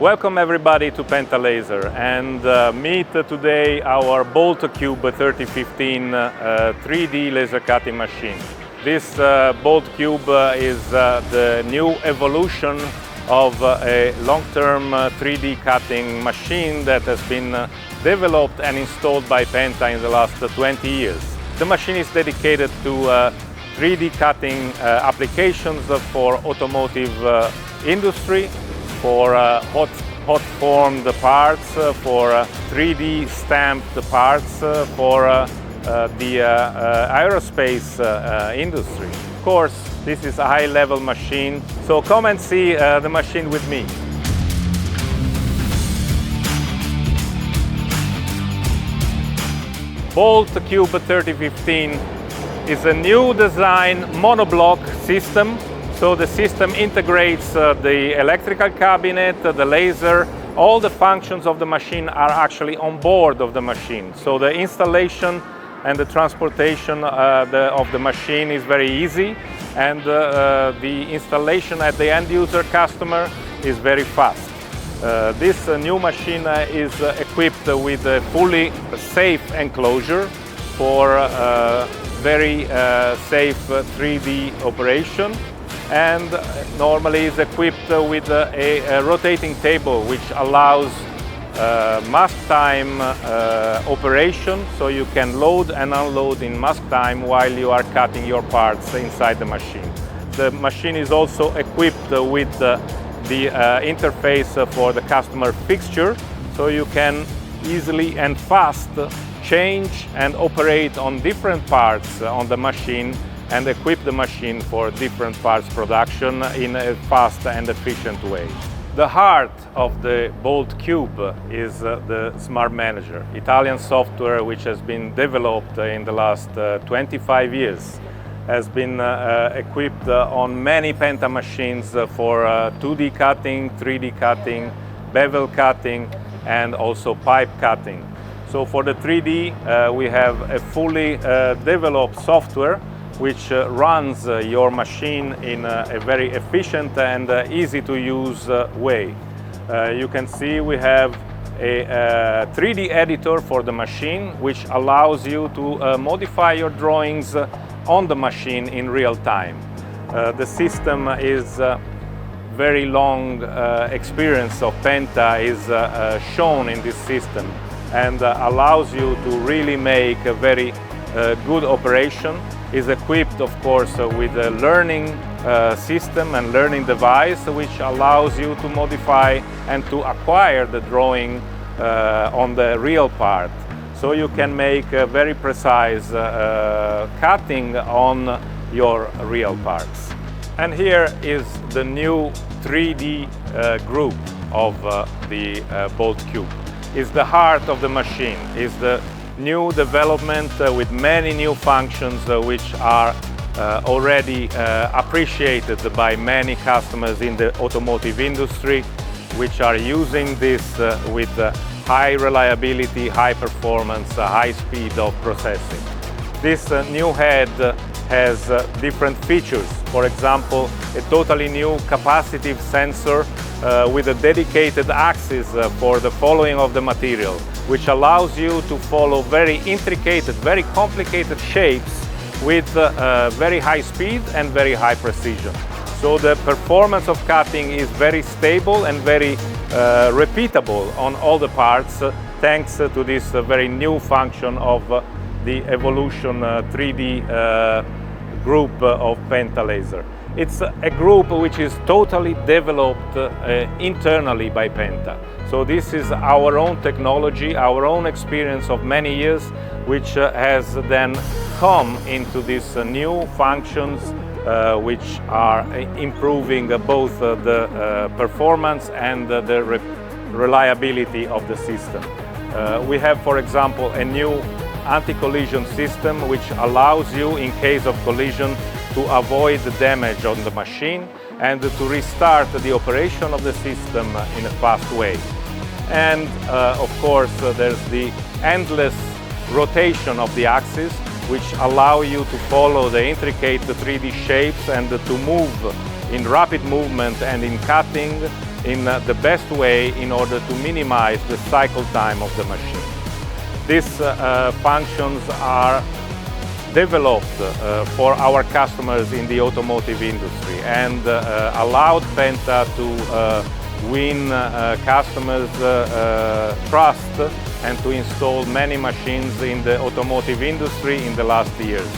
Welcome everybody to Penta Laser and meet today our Bolt Cube 3015 3D laser cutting machine. This Bolt Cube is the new evolution of a long-term 3D cutting machine that has been developed and installed by Penta in the last 20 years. The machine is dedicated to 3D cutting applications for automotive industry, for hot formed parts, for 3D stamped parts, for the aerospace industry. Of course, this is a high-level machine, so come and see the machine with me. Bolt Cube 3015 is a new design monoblock system. So the system integrates the electrical cabinet, the laser, all the functions of the machine are actually on board of the machine. So the installation and the transportation of the machine is very easy, and the installation at the end user customer is very fast. This new machine is equipped with a fully safe enclosure for very safe 3D operation, and normally is equipped with a rotating table which allows mask time operation, so you can load and unload in mask time while you are cutting your parts inside the machine. The machine is also equipped with the interface for the customer fixture, so you can easily and fast change and operate on different parts on the machine and equip the machine for different parts production in a fast and efficient way. The heart of the Bolt Cube is the Smart Manager, Italian software which has been developed in the last 25 years. Has been equipped on many Penta machines for 2D cutting, 3D cutting, bevel cutting, and also pipe cutting. So for the 3D, we have a fully developed software which runs your machine in a very efficient and easy to use way. You can see we have a 3D editor for the machine which allows you to modify your drawings on the machine in real time. The system is very long experience of Penta is shown in this system and allows you to really make a very good operation. Is equipped, of course, with a learning system and learning device which allows you to modify and to acquire the drawing on the real part. So you can make a very precise cutting on your real parts. And here is the new 3D group of the Bolt Cube. It's the heart of the machine. It's the new development with many new functions which are already appreciated by many customers in the automotive industry, which are using this with high reliability, high performance, high speed of processing. This new head has different features. For example, a totally new capacitive sensor with a dedicated axis for the following of the material, which allows you to follow very intricate, very complicated shapes with very high speed and very high precision. So the performance of cutting is very stable and very repeatable on all the parts, thanks to this very new function of the Evolution 3D group of Penta Laser. It's a group which is totally developed internally by Penta. So this is our own technology, our own experience of many years, which has then come into these new functions which are improving both the performance and the reliability of the system. We have, for example, a new anti-collision system which allows you, in case of collision, to avoid the damage on the machine and to restart the operation of the system in a fast way. And of course there's the endless rotation of the axis, which allow you to follow the intricate 3D shapes and to move in rapid movement and in cutting in the best way in order to minimize the cycle time of the machine. These functions are developed for our customers in the automotive industry and allowed Penta to win customers' trust and to install many machines in the automotive industry in the last years.